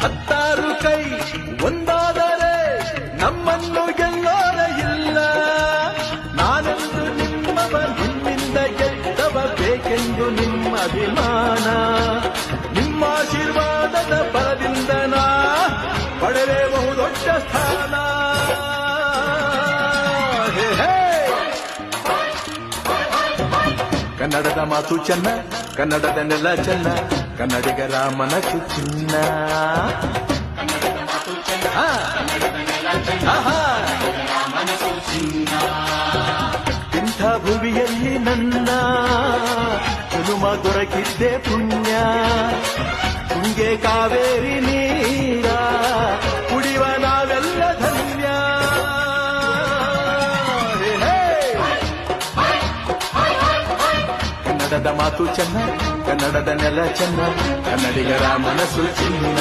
ಹತ್ತಾರು ಕೈ ಒಂದಾದರೆ ನಮ್ಮನ್ನು ಗೆಲ್ಲೋರ ಇಲ್ಲ. ನಾನೆಂದು ನಿಮ್ಮವ, ನಿಮ್ಮಿಂದ ಗೆದ್ದವ, ಬೇಕೆಂದು ನಿಮ್ಮ ಅಭಿಮಾನ. ನಿಮ್ಮ ಆಶೀರ್ವಾದದ ಬಲದಿಂದ ನಾ ಪಡೆದೇ ಬಹುದೊಡ್ಡ ಸ್ಥಾನ. ಕನ್ನಡದ ಮಾತು ಚೆನ್ನ, ಕನ್ನಡದ ನೆಲ ಚೆನ್ನ, ಕನ್ನಡಿಗರ ಮನಸ್ಸು ಚಿನ್ನ. ಇಂಥ ಭುವಿಯಲ್ಲಿ ನನ್ನ ಜನುಮ ದೊರಕಿದ್ದೆ ಪುಣ್ಯ. ತುಂಗೆ ಕಾವೇರಿ ನೀರ ಕುಡಿಯುವ ನಾವೆಲ್ಲ ಧನ್ಯ. ಕನ್ನಡದ ಮಾತು ಚೆನ್ನ, ಕನ್ನಡದ ನೆಲ ಚೆನ್ನ, ಕನ್ನಡಿಗರ ಮನಸ್ಸು ಚಿನ್ನ.